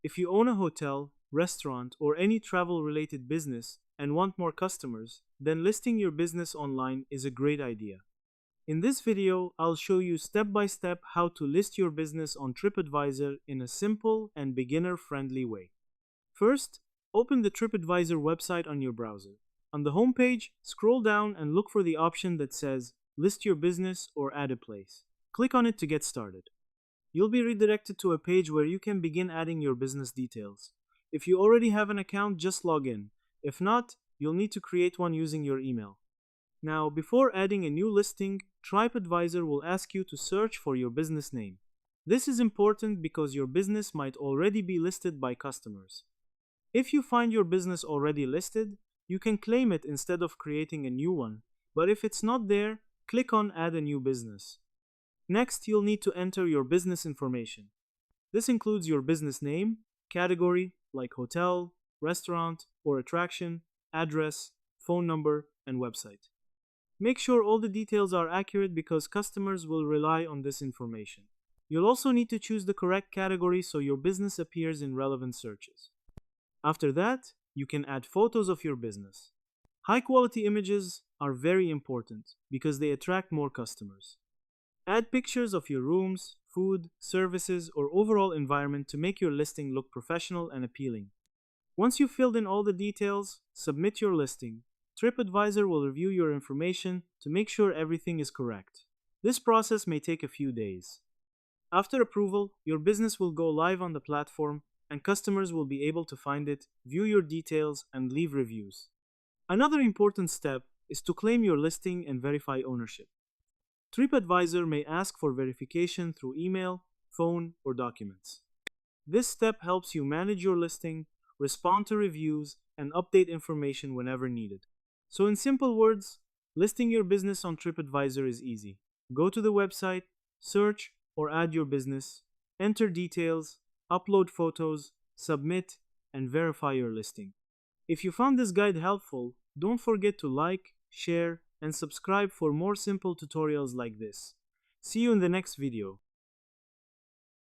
If you own a hotel, restaurant, or any travel-related business and want more customers, then listing your business online is a great idea. In this video, I'll show you step by step how to list your business on TripAdvisor in a simple and beginner-friendly way. First, open the TripAdvisor website on your browser. On the home page, scroll down and look for the option that says List Your Business or Add a Place. Click on it to get started. You'll be redirected to a page where you can begin adding your business details. If you already have an account, just log in. If not, you'll need to create one using your email. Now, before adding a new listing, TripAdvisor will ask you to search for your business name. This is important because your business might already be listed by customers. If you find your business already listed, you can claim it instead of creating a new one. But if it's not there, click on Add a New Business. Next, you'll need to enter your business information. This includes your business name, category like hotel, restaurant, or attraction, address, phone number, and website. Make sure all the details are accurate because customers will rely on this information. You'll also need to choose the correct category so your business appears in relevant searches. After that, you can add photos of your business. High-quality images are very important because they attract more customers. Add pictures of your rooms, food, services, or overall environment to make your listing look professional and appealing. Once you've filled in all the details, submit your listing. TripAdvisor will review your information to make sure everything is correct. This process may take a few days. After approval, your business will go live on the platform and customers will be able to find it, view your details, and leave reviews. Another important step is to claim your listing and verify ownership. TripAdvisor may ask for verification through email, phone, or documents. This step helps you manage your listing, respond to reviews, and update information whenever needed. So in simple words, listing your business on TripAdvisor is easy. Go to the website, search or add your business, enter details, upload photos, submit, and verify your listing. If you found this guide helpful, don't forget to like, share, and subscribe for more simple tutorials like this. See you in the next video.